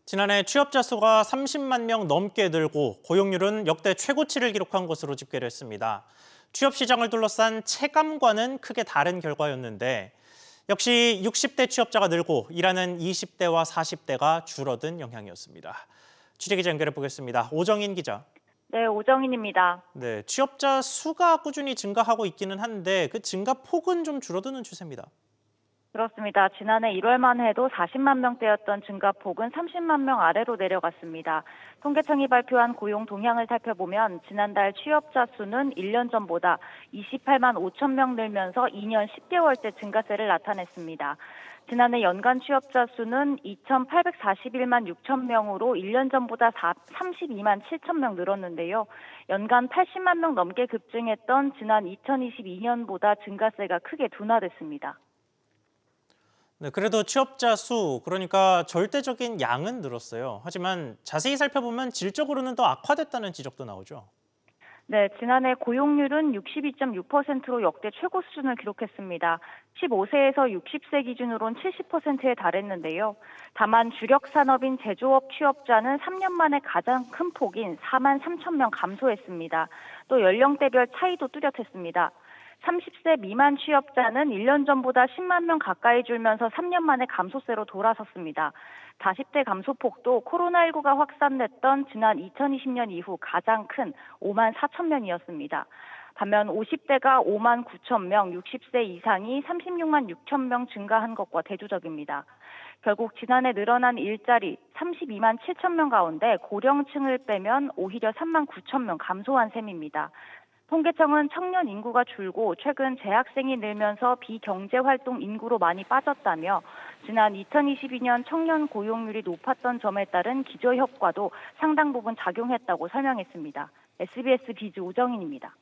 지난해 취업자 수가 30만 명 넘게 늘고 고용률은 역대 최고치를 기록한 것으로 집계를 했습니다. 취업 시장을 둘러싼 체감과는 크게 다른 결과였는데 역시 60대 취업자가 늘고 일하는 20대와 40대가 줄어든 영향이었습니다. 취재기자 연결해 보겠습니다. 오정인 기자. 네, 오정인입니다. 네, 취업자 수가 꾸준히 증가하고 있기는 한데 그 증가 폭은 좀 줄어드는 추세입니다. 그렇습니다. 지난해 1월만 해도 40만 명대였던 증가폭은 30만 명 아래로 내려갔습니다. 통계청이 발표한 고용 동향을 살펴보면 지난달 취업자 수는 1년 전보다 28만 5천 명 늘면서 2년 10개월째 증가세를 나타냈습니다. 지난해 연간 취업자 수는 2,841만 6천 명으로 1년 전보다 32만 7천 명 늘었는데요. 연간 80만 명 넘게 급증했던 지난 2022년보다 증가세가 크게 둔화됐습니다. 네, 그래도 취업자 수, 그러니까 절대적인 양은 늘었어요. 하지만 자세히 살펴보면 질적으로는 더 악화됐다는 지적도 나오죠. 네, 지난해 고용률은 62.6%로 역대 최고 수준을 기록했습니다. 15세에서 60세 기준으론 70%에 달했는데요. 다만 주력 산업인 제조업 취업자는 3년 만에 가장 큰 폭인 4만 3천 명 감소했습니다. 또 연령대별 차이도 뚜렷했습니다. 30세 미만 취업자는 1년 전보다 10만 명 가까이 줄면서 3년 만에 감소세로 돌아섰습니다. 40대 감소폭도 코로나19가 확산됐던 지난 2020년 이후 가장 큰 5만 4천 명이었습니다. 반면 50대가 5만 9천 명, 60세 이상이 36만 6천 명 증가한 것과 대조적입니다. 결국 지난해 늘어난 일자리 32만 7천 명 가운데 고령층을 빼면 오히려 3만 9천 명 감소한 셈입니다. 통계청은 청년 인구가 줄고 최근 재학생이 늘면서 비경제활동 인구로 많이 빠졌다며 지난 2022년 청년 고용률이 높았던 점에 따른 기저효과도 상당 부분 작용했다고 설명했습니다. SBS 비즈 오정인입니다.